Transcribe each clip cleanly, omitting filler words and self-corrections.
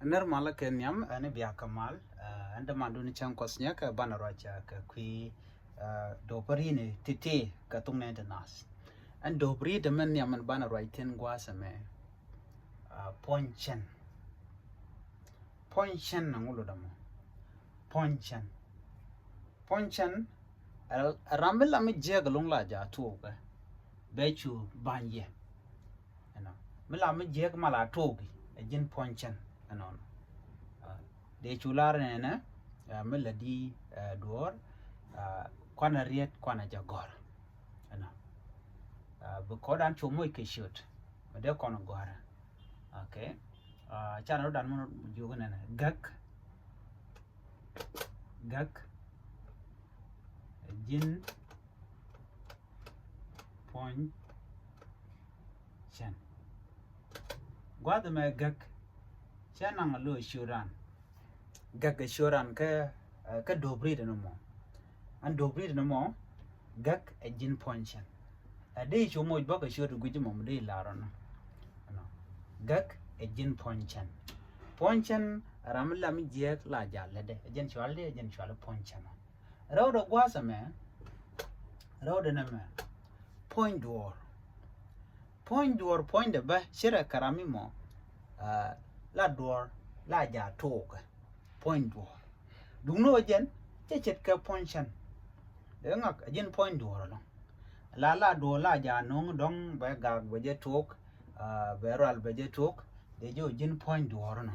ner mala ke nyam ane biya kamal anda mandu ni chang kosnya ka banaraja ka kui dopari ne titi ka tungne de nas an dopari de men nyam an banarai ten gwasame ponchen na ngulo damo ponchen ramel ami jeg long la ja tu ka bechu banye mila mi jeg mala togi jin ponchen anon de chular ne mila di duor kwana riet kwana jagor ana bu kodan chumo ke shoot de kono gora okay chana dan mo jugo ne gak jin ponchen gwada me gak chana lo shuran gak shuran ka dobri de no mo an dobri de no mo gak jin ponchen de chumo bo ka shuru guji mo de laron no gak jin ponchen ramla mi je la jalle de jin chwal ponchen rawdo gwasa me rawdo na me point de ba shira karami mo la door la ja toga point door dungno jen chet ka ponchen de ngak jen point door lo la door la ja nong dong ba ga ba je tok beral ba je tok de jo jen point door no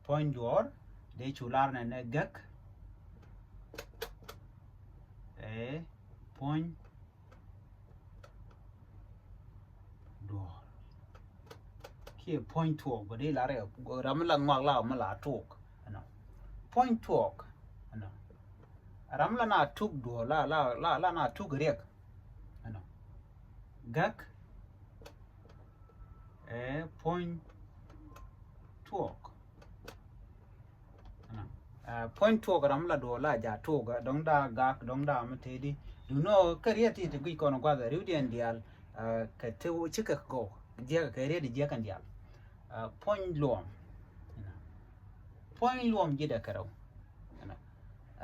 point door de chular ne gak point door kia point talk but they lare ramla ngwala mala talk ano point talk ano ramla na tuk do la na tuk rek ano gak point talk ano point talk ramla do la ja talk dong da gak dong da matedi du no kariati te gi kono kwa da rudian dial ka te chika ko dia ka re dia kan dial point luom jida karaw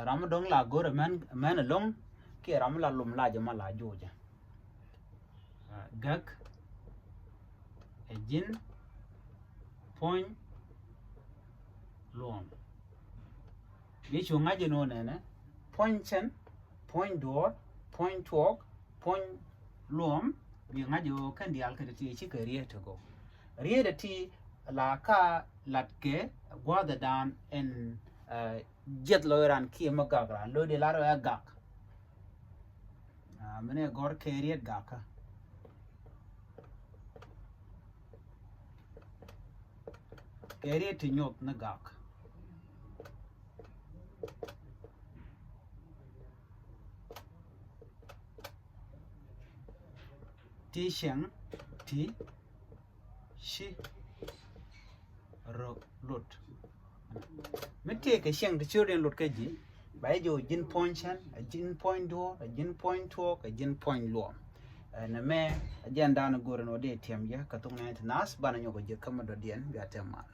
ram dong la gor man long ke ram la lum la jama la joja gak jin point luom bi chu ngaje no ne ponchen point door point talk point luom bi ngaje kan dial ka ti chi ka riya to go riya da ti la ka latke gwada dan en jet loiran ki magagra lo de laro ya gak mene gor keriet gaka keriet nyot na gak ti sheng ti shi lot mete ke sheng de children lot ke ji bai jo jin ponchen jin point do jin point talk jin point lo na me agenda na gore no de tem ya ka tung na nas bana nyogo je kamado dien ga tema